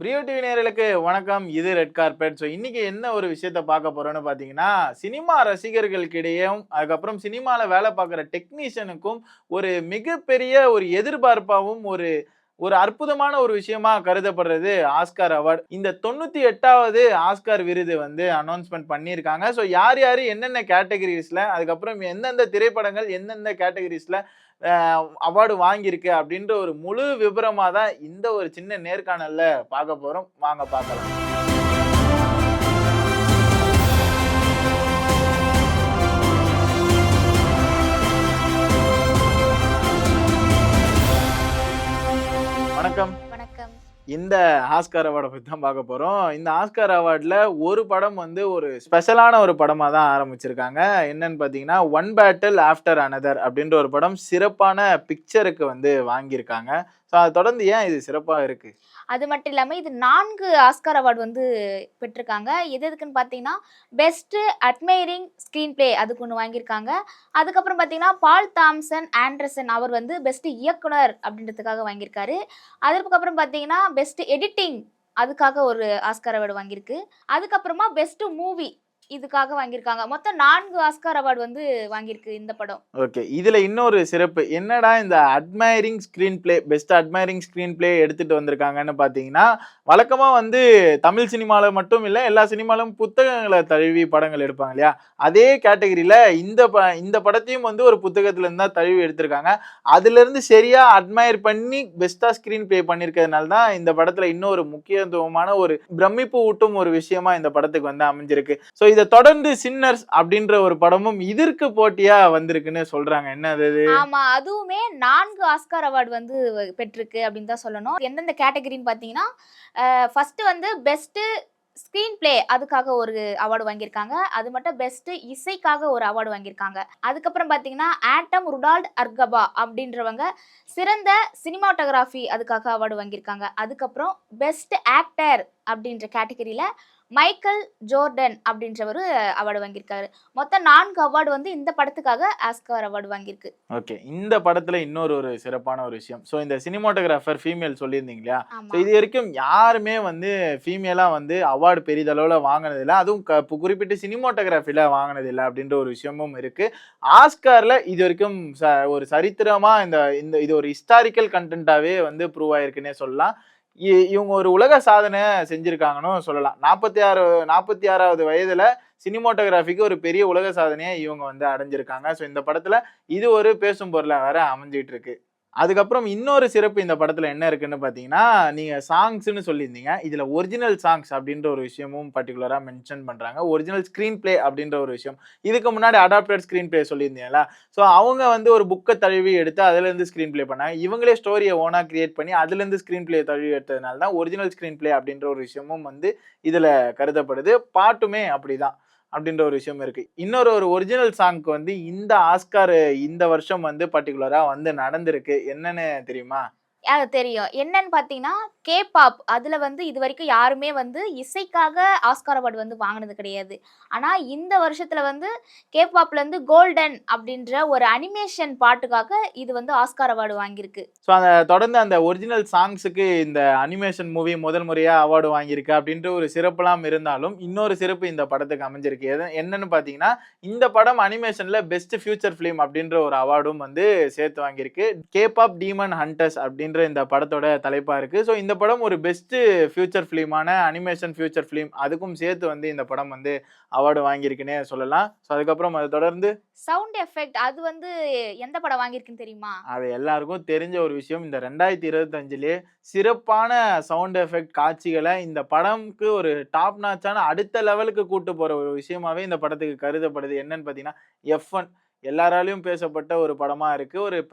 பிரியோ TV நேயர்களுக்கு வணக்கம். இது ரெட் கார்பெட். இன்னைக்கு என்ன ஒரு விஷயத்த பார்க்க போறோம்னு பார்த்தீங்கன்னா, சினிமா ரசிகர்களுக்கிடையேயும், அதுக்கப்புறம் சினிமால வேலை பார்க்குற டெக்னீஷியனுக்கும் ஒரு மிகப்பெரிய ஒரு எதிர்பார்ப்பாவும், ஒரு ஒரு அற்புதமான ஒரு விஷயமா கருதப்படுறது ஆஸ்கார் அவார்ட். இந்த 98வது ஆஸ்கார் விருது வந்து அனௌன்ஸ்மென்ட் பண்ணியிருக்காங்க. யார் யாரு என்னென்ன கேட்டகரீஸ்ல, அதுக்கப்புறம் எந்தெந்த திரைப்படங்கள் எந்தெந்த கேட்டகரீஸ்ல அ அவார்டு வாங்கியிருக்கு அப்படின்ற ஒரு முழு விபரமா தான் இந்த ஒரு சின்ன நேர்காணல்ல பார்க்க போறோம். வாங்க பார்க்கலாம். வணக்கம். வணக்கம். இந்த ஆஸ்கார் அவார்ட பத்தி தான் பார்க்க போறோம். இந்த ஆஸ்கார் அவார்ட்ல ஒரு படம் வந்து ஒரு ஸ்பெஷலான ஒரு படமா தான் ஆரம்பிச்சிருக்காங்க. என்னன்னு பார்த்தீங்கன்னா, ஒன் பேட்டில் ஆஃப்டர் அனதர் அப்படின்ற ஒரு படம் சிறப்பான பிக்சருக்கு வந்து வாங்கியிருக்காங்க. அத தொடர்ந்து ஏன் இது சிறப்பா இருக்கு? அது மட்டும் இல்லாம இது 4 ஆஸ்கார் அவார்ட் வந்து பெற்றிருக்காங்க. எது எதுக்குன்னு பார்த்தீங்கன்னா, பெஸ்ட் அட்மைரிங் ஸ்க்ரீன் பிளே அதுக்கு ஒண்ணு வாங்கியிருக்காங்க. அதுக்கப்புறம் பார்த்தீங்கன்னா, பால் தாம்சன் ஆண்டர்சன் அவர் வந்து பெஸ்ட் இயக்குனர் அப்படின்றதுக்காக வாங்கியிருக்காரு. அதுக்கப்புறம் பார்த்தீங்கன்னா, பெஸ்ட் எடிட்டிங் அதுக்காக ஒரு ஆஸ்கார் அவார்டு வாங்கியிருக்கு. அதுக்கப்புறமா பெஸ்ட் மூவி இதுக்காக வாங்கியிருக்காங்க. மொத்தம் 4 ஆஸ்கார் அவார்ட் வந்து வாங்கியிருக்கு இந்த படம். ஓகே. இதுல இன்னொரு சிறப்பு. என்னடா இந்த admiring screen play, best admiring screen play எடுத்துட்டு வந்திருக்காங்கன்னு பார்த்தீங்கன்னா, வழக்கமா வந்து தமிழ் சினிமால மட்டும் இல்ல, எல்லா சினிமாலும் புத்தகங்கள தழுவி படங்கள் எடுப்பாங்க இல்லையா? அதே கேட்டகரில இந்த படத்தையும் வந்து ஒரு புத்தகத்துல இருந்து தான் தழுவி எடுத்திருக்காங்க. அதிலிருந்து சரியா அட்மையர் பண்ணி பெஸ்ட்டா ஸ்கிரீன் பிளே பண்ணியிருக்கிறதுனால தான் இந்த படத்துல இன்னும் ஒரு முக்கியத்துவமான ஒரு பிரமிப்பு ஊட்டும் ஒரு விஷயமா இந்த படத்துக்கு வந்து அமைஞ்சிருக்கு. இத தொடர்ந்து சின்னர்ஸ் அப்படின்ற ஒரு படமும் இதற்கு போட்டியா வந்திருக்குன்னு சொல்றாங்க. என்ன அது? ஆமா. அதுவுமே 4 ஆஸ்கார் அவார்ட் வந்து பெற்றிருக்கு அப்படின்னு தான் சொல்லணும். எந்தெந்த கேட்டகரின்னு பார்த்தீங்கன்னா, ஃபர்ஸ்ட் வந்து பெஸ்ட் ஸ்க்ரீன் பிளே அதுக்காக ஒரு அவார்டு வாங்கியிருக்காங்க. அது மட்டும் பெஸ்ட் இசைக்காக ஒரு அவார்டு வாங்கியிருக்காங்க. அதுக்கப்புறம் பார்த்தீங்கன்னா, ஆட்டம் ருடால்ட் அர்கபா அப்படின்றவங்க சிறந்த சினிமாட்டோகிராஃபி அதுக்காக அவார்டு வாங்கியிருக்காங்க. அதுக்கப்புறம் பெஸ்ட் ஆக்டர் அப்படின்ற கேட்டகரியில மைக்கேல் ஜோர்டன் அப்படின்றவரு அவார்டு வாங்கியிருக்காரு. மொத்தம் 4 அவார்டு வந்து இந்த படத்துக்காக ஆஸ்கார் அவார்டு வாங்கியிருக்கு. ஓகே. இந்த படத்துல இன்னொரு ஒரு சிறப்பான ஒரு விஷயம். இந்த சினிமாட்டோகிராஃபர் ஃபீமேல் சொல்லியிருந்தீங்க இல்லையா? ஆமா. இதுவரைக்கும் யாருமே வந்து ஃபீமேலா வந்து அவார்டு பெரிதளவுல வாங்குனது இல்ல. அதுவும் குறிப்பிட்டு சினிமாட்டோகிராஃபில வாங்குனது இல்ல அப்படின்ற ஒரு விஷயமும் இருக்கு. ஆஸ்கார்ல இதுவரைக்கும் ஒரு சரித்திரமா இந்த இந்த இது ஒரு ஹிஸ்டாரிக்கல் கன்டென்ட்டாவே வந்து ப்ரூவ் ஆயிருக்குன்னே சொல்லலாம். இவங்க ஒரு உலக சாதனை செஞ்சிருக்காங்கன்னு சொல்லலாம். 46வது வயதுல சினிமாட்டோகிராஃபிக்கு ஒரு பெரிய உலக சாதனைய இவங்க வந்து அடைஞ்சிருக்காங்க. இந்த படத்துல இது ஒரு பேசும் பொருளா வேற அமைஞ்சிட்டு இருக்கு. அதுக்கப்புறம் இன்னொரு சிறப்பு இந்த படத்துல என்ன இருக்குன்னு பார்த்தீங்கன்னா, நீங்க சாங்ஸ்ன்னு சொல்லியிருந்தீங்க. இதுல ஒரிஜினல் சாங்ஸ் அப்படின்ற ஒரு விஷயமும் பர்ட்டிகுலரா மென்ஷன் பண்றாங்க. ஒரிஜினல் ஸ்கிரீன் பிளே அப்படின்ற ஒரு விஷயம். இதுக்கு முன்னாடி அடாப்டட் ஸ்கிரீன் பிளே சொல்லியிருந்தீங்கல்ல. அவங்க வந்து ஒரு புக்க தழுவி எடுத்து அதிலிருந்து ஸ்கிரீன் பிளே பண்ணாங்க. இவங்களே ஸ்டோரிய ஓனா கிரியேட் பண்ணி அதிலிருந்து ஸ்கிரீன் பிளே தழுவி எடுத்ததுனால தான் ஒரிஜினல் ஸ்கிரீன் பிளே அப்படின்ற ஒரு விஷயமும் வந்து இதுல கருதப்படுது. பாட்டுமே அப்படிதான். அப்படின்ற ஒரு விஷயம் இருக்கு. இன்னொரு ஒரு ஒரிஜினல் சாங்க்கு வந்து இந்த ஆஸ்கார் இந்த வருஷம் வந்து பர்ட்டிகுலரா வந்து நடந்திருக்கு. என்னன்னு தெரியுமா? அது தெரியும். என்னன்னு பார்த்தீங்கன்னா, K-பாப் அதுல வந்து இதுவரைக்கும் யாருமே வந்து இசைக்காக ஆஸ்கார் அவார்ட் வந்து வாங்குனது கிடையாது. ஆனா, இந்த வருஷத்துல வந்து K-பாப்லருந்து கோல்டன் அப்படின்ற ஒரு அனிமேஷன் பாட்டுக்காக இது வந்து ஆஸ்கார் அவார்டு வாங்கியிருக்கு. அத தொடர்ந்து அந்த ஒரிஜினல் சாங்ஸுக்கு இந்த அனிமேஷன் மூவி முதல் முறையா அவார்டு வாங்கியிருக்கு அப்படின்ற ஒரு சிறப்புலாம் இருந்தாலும், இன்னொரு சிறப்பு இந்த படத்துக்கு அமைஞ்சிருக்கு. என்னன்னு பார்த்தீங்கன்னா, இந்த படம் அனிமேஷன்ல பெஸ்ட் ஃபியூச்சர் ஃபிலிம் அப்படின்ற ஒரு அவார்டும் வந்து சேர்த்து வாங்கியிருக்கு. K-பாப் டீமன் ஹண்டர்ஸ் அப்படின்ற இந்த படத்தோட தலைப்பா இருக்கு. இந்த படம் ஒரு பெஸ்ட் ஃபியூச்சர் ஃபிலிமான அனிமேஷன் ஃபியூச்சர் ஃபிலிம் அதுக்கும் சேர்த்து வந்து இந்த படம் வந்து அவார்டு வாங்கியிருக்குன்னே சொல்லலாம். அதுக்கப்புறம் அத தொடர்ந்து சவுண்ட் எஃபெக்ட் அது வந்து எந்த படம் வாங்கியிருக்குன்னு தெரியுமா? அது எல்லாருக்கும் தெரிஞ்ச ஒரு விஷயம். இந்த 2025லயே சிறப்பான சவுண்ட் எஃபெக்ட் காட்சிகள இந்த படம்க்கு ஒரு டாப் நாச்சான அடுத்த லெவலுக்கு கூட்டு போற ஒரு விஷயமாவே இந்த படத்துக்கு கருதப்படுது. என்னன்னு பார்த்தீங்கன்னா, F1 எல்லாராலயும் பேசப்பட்ட ஒரு படமா இருக்கு.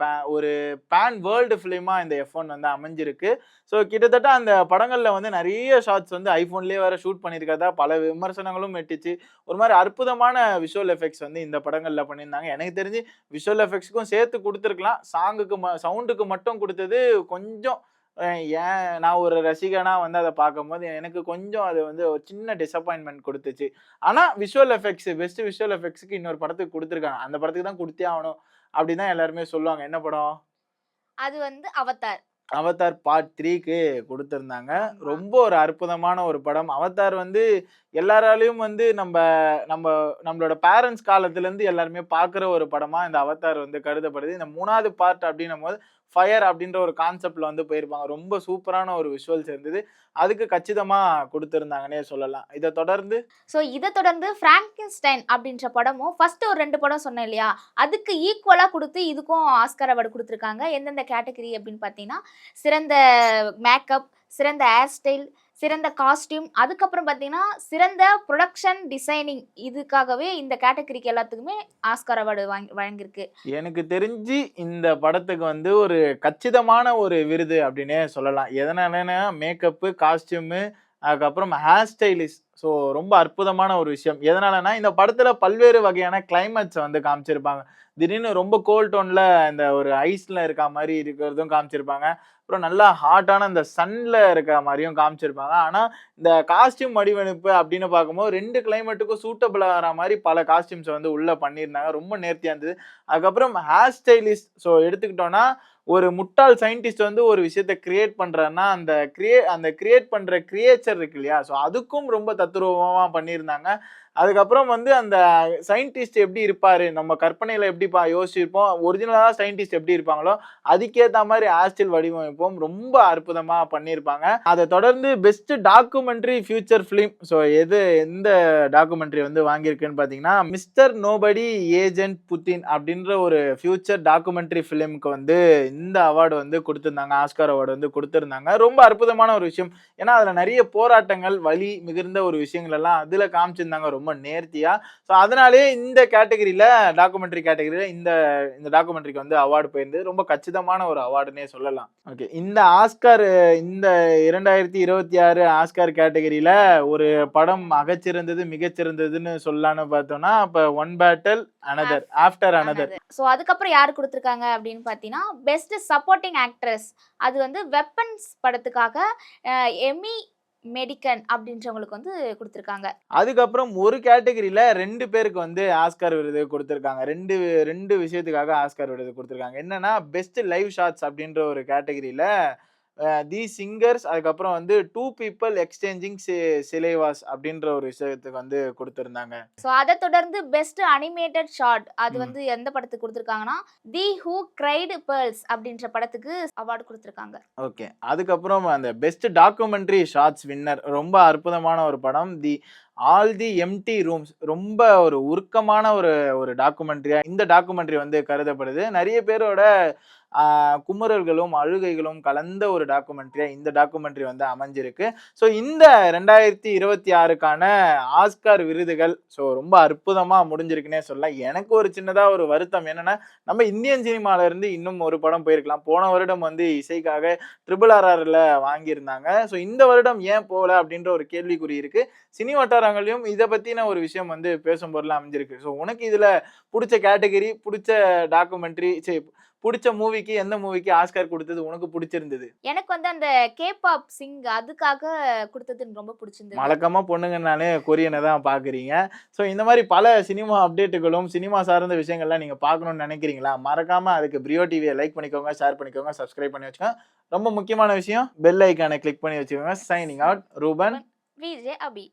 ஒரு பேன் வேர்ல்டு ஃபிலிமா இந்த F1 வந்து அமைஞ்சிருக்கு. கிட்டத்தட்ட அந்த படங்கள்ல வந்து நெறைய ஷாட்ஸ் வந்து iPhoneலயே வேற ஷூட் பண்ணியிருக்கிறதா பல விமர்சனங்களும் எட்டுச்சு. ஒரு மாரி அற்புதமான விஷுவல் எஃபெக்ட்ஸ் வந்து இந்த படங்கள்ல பண்ணியிருந்தாங்க. எனக்கு தெரிஞ்சு விஷுவல் எஃபெக்ட்ஸ்க்கும் சேர்த்து குடுத்துருக்கலாம். சவுண்டுக்கு மட்டும் குடுத்தது கொஞ்சம் ஏன் நான் ஒரு ரசிகனா வந்து அத பார்க்கும்போது எனக்கு கொஞ்சம் அது வந்து ஒரு சின்ன டிசப்பாயின்ட்மென்ட் குடுத்துச்சு. ஆனா விஷுவல் எஃபெக்ட்ஸ் பெஸ்ட் விஷுவல் எஃபெக்ட்ஸ்க்கு இன்னொரு படத்துக்கு குடுத்துருக்காங்க. அந்த படத்துக்கு தான் குடுத்தே ஆவணும். அப்டின்னு தான் எல்லாருமே சொல்லுவாங்க. என்ன படம்? அது வந்து அவதார். அவதார் பார்ட் 3க்கு குடுத்திருந்தாங்க. ஆமா. ரொம்ப ஒரு அற்புதமான ஒரு படம். அவதார் வந்து எல்லாராலயும் வந்து நம்ப நம்மளோட பேரண்ட்ஸ் காலத்துலருந்து எல்லாருமே பார்க்குற ஒரு படமா இந்த அவதார் வந்து கருதப்படுது. இந்த 3வது பார்ட் அப்டின்னும்போது, ஃபயர் அப்டின்ற ஒரு கான்செப்ட்ல வந்து போயிருப்பாங்க. ரொம்ப சூப்பரான ஒரு விஷுவல்ஸ் இருந்தது. அதுக்கு கச்சிதமா குடுத்திருந்தாங்கன்னே சொல்லலாம். இத தொடர்ந்து இத தொடர்ந்து பிராங்கென்ஸ்டைன் அப்படின்ற படமும் ஃபர்ஸ்ட் ஒரு 2 படம் சொன்னேன் இல்லையா? அதுக்கு ஈக்குவலா குடுத்து இதுக்கும் ஆஸ்கார் அவார்டு குடுத்துருக்காங்க. எந்தெந்த கேட்டகரி அப்படின்னு பார்த்தீங்கன்னா, சிறந்த மேக்கப், சிறந்த ஹேர் ஸ்டைல், சிறந்த காஸ்டியூம், அதுக்கப்புறம் பார்த்தீங்கன்னா, சிறந்த புரொடக்ஷன் டிசைனிங் இதுக்காகவே இந்த கேட்டகரிக்கு எல்லாத்துக்குமே ஆஸ்கார் அவார்டு வழங்கியிருக்கு. எனக்கு தெரிஞ்சு இந்த படத்துக்கு வந்து ஒரு கச்சிதமான ஒரு விருது அப்டின்னே சொல்லலாம். எதனாலன்னா மேக்கப்பு, காஸ்டியூமு அதுக்கப்புறம் ஹேர் ஸ்டைலிஸ்ட். ஸோ ரொம்ப அற்புதமான ஒரு விஷயம். எதனாலன்னா, இந்த படத்துல பல்வேறு வகையான கிளைமேட்ஸ வந்து காமிச்சிருப்பாங்க. திடீர்னு ரொம்ப கோல்ட் டோன்ல இந்த ஒரு ஐஸ்ல இருக்கா மாரி இருக்கிறதும் காமிச்சிருப்பாங்க. அப்புறம் நல்லா ஹாட்டான இந்த சன்ல இருக்க மாரியும் காமிச்சிருப்பாங்க. ஆனா, இந்த காஸ்டியூம் வடிவமைப்பு அப்படின்னு பார்க்கும்போது 2 கிளைமேட்டுக்கும் சூட்டபிள் ஆகுற மாரி பல காஸ்டியூம்ஸ வந்து உள்ள பண்ணியிருந்தாங்க. ரொம்ப நேர்த்தியா இருந்தது. அதுக்கப்புறம் ஹேர் ஸ்டைலிஸ்ட் எடுத்துக்கிட்டோம்னா, ஒரு முட்டாள் சயின்டிஸ்ட் வந்து ஒரு விஷயத்த கிரியேட் பண்றாருன்னா, அந்த கிரியேட் பண்ற கிரியேச்சர் இருக்கு இல்லையா? ஸோ அதுக்கும் ரொம்ப தத்ரூவமா பண்ணியிருந்தாங்க. அதுக்கப்புறம் வந்து அந்த சயின்டிஸ்ட் எப்படி இருப்பாரு? நம்ம கற்பனையில எப்படி யோசிச்சிருப்போம். ஒரிஜினலா சயின்டிஸ்ட் எப்படி இருப்பாங்களோ, அதுக்கேத்த மாரி ஹேர் ஸ்டைல் வடிவமைப்பும் ரொம்ப அற்புதமா பண்ணியிருப்பாங்க. அத தொடர்ந்து பெஸ்ட் டாக்குமெண்ட்ரி ஃபியூச்சர் ஃபிலிம். எந்த டாக்குமெண்ட்ரி வந்து வாங்கியிருக்குன்னு பார்த்தீங்கன்னா, மிஸ்டர் நோபடி ஏஜென்ட் புதின் அப்படின்ற ஒரு ஃபியூச்சர் டாக்குமெண்ட்ரி ஃபிலிம்க்கு வந்து இந்த அவார்டு வந்து குடுத்திருந்தாங்க. ஆஸ்கார் அவார்டு வந்து குடுத்திருந்தாங்க. ரொம்ப அற்புதமான ஒரு விஷயம். ஏன்னா, அதுல நெறைய போராட்டங்கள், வலி மிகுந்த ஒரு விஷயங்கள் எல்லாம் அதுல காமிச்சிருந்தாங்க ரொம்ப நேர்த்தியா. ஸோ அதனாலேயே இந்த கேட்டகரியில டாக்குமெண்ட்ரி கேட்டகரியில இந்த இந்த டாக்குமெண்ட்ரிக்கு வந்து அவார்டு போயிருந்தது. ரொம்ப கச்சிதமான ஒரு அவார்டுன்னே சொல்லலாம். ஓகே. இந்த 2026 ஆஸ்கார் கேட்டகரியில ஒரு படம் அகச்சிறந்தது, மிகச்சிறந்ததுன்னு சொல்லலான்னு பார்த்தோம்னா, அப்ப one battle another, after another. அதுக்கப்புறம் யார் குடுத்துருக்காங்க அப்படின்னு பார்த்தீங்கன்னா, பெஸ்ட் சப்போர்ட்டிங் ஆக்ட்ரஸ் அது வந்து வெப்பன்ஸ் படத்துக்காக எமி மெடிகன் அப்படின்றவங்களுக்கு வந்து குடுத்துருக்காங்க. அதுக்கப்புறம் ஒரு கேட்டகரியில 2 பேருக்கு வந்து ஆஸ்கார் விருது குடுத்திருக்காங்க. 2 விஷயத்துக்காக ஆஸ்கார் விருது குடுத்திருக்காங்க. என்னன்னா, பெஸ்ட் லைவ் ஷாட்ஸ் அப்படின்ற ஒரு கேட்டகரியில தி சிங்கர்ஸ் அதுக்கப்புறம் வந்து 2 பீப்பிள் எக்ஸ்சேஞ்சிங் சிலைவாஸ் அப்படின்ற ஒரு விஷயத்துக்கு வந்து குடுத்திருந்தாங்க. அத தொடர்ந்து பெஸ்ட் அனிமேட்டட் ஷார்ட் அது ம். வந்து எந்த படத்துக்கு குடுத்துருக்காங்கன்னா, தி ஹூ கிரைட் பெர்ல்ஸ் அப்படின்ற படத்துக்கு அவார்டு குடுத்துருக்காங்க. ஓகே. அதுக்கப்புறம் அந்த பெஸ்ட் டாக்குமெண்ட்ரி ஷார்ட்ஸ் வின்னர் ரொம்ப அற்புதமான ஒரு படம். ஆல் தி எம்ப்டி ரூம்ஸ் ரொம்ப ஒரு உருக்கமான ஒரு ஒரு டாக்குமெண்ட்ரியா இந்த டாக்குமெண்ட்ரி வந்து கருதப்படுது. நெறைய பேரோட ஆ குமுறல்களும், அழுகைகளும் கலந்த ஒரு டாக்குமெண்ட்ரியா இந்த டாக்குமெண்ட்ரி வந்து அமைஞ்சிருக்கு. ஸோ இந்த 2026க்கான ஆஸ்கார் விருதுகள் ரொம்ப அற்புதமா முடிஞ்சிருக்குன்னே சொல்லலாம். எனக்கு ஒரு சின்னதா ஒரு வருத்தம் என்னன்னா, நம்ம இந்தியன் சினிமால இருந்து இன்னும் ஒரு படம் போயிருக்கலாம். போன வருடம் வந்து இசைக்காக RRRல வாங்கியிருந்தாங்க. இந்த வருடம் ஏன் போல அப்படின்ற ஒரு கேள்விக்குறி இருக்கு. சினி வட்டாரங்கள்லயும் இத பத்தின ஒரு விஷயம் வந்து பேசும் பொருளா அமைஞ்சிருக்கு. உனக்கு இதுல புடிச்ச கேட்டகரி, புடிச்ச டாக்குமெண்ட்ரி புடிச்ச மூவிக்கு எந்த மூவிக்கு ஆஸ்கார் குடுத்தது உனக்கு புடிச்சிருந்தது? எனக்கு வந்து அந்த கேபாப் சிங் அதுக்காக குடுத்தது எனக்கு ரொம்ப புடிச்சிருந்தது. வழக்கமா பொண்ணுங்கனாலே கொரியன தான் பார்க்குறீங்க. இந்த மாரி பல சினிமா அப்டேட்டுகளும், சினிமா சார்ந்த விஷயங்கள்லாம் நீங்க பார்க்கணும்னு நெனைக்கிறீங்களா? மறக்காம அதுக்கு பிரியோ டிவிய லைக் பண்ணிக்கோங்க, ஷேர் பண்ணிக்கோங்க, சப்ஸ்கிரைப் பண்ணி வச்சுக்கோங்க. ரொம்ப முக்கியமான விஷயம் பெல் ஐகான கிளிக் பண்ணி வச்சுக்கோங்க. Signing out Ruban. விஜே அபி.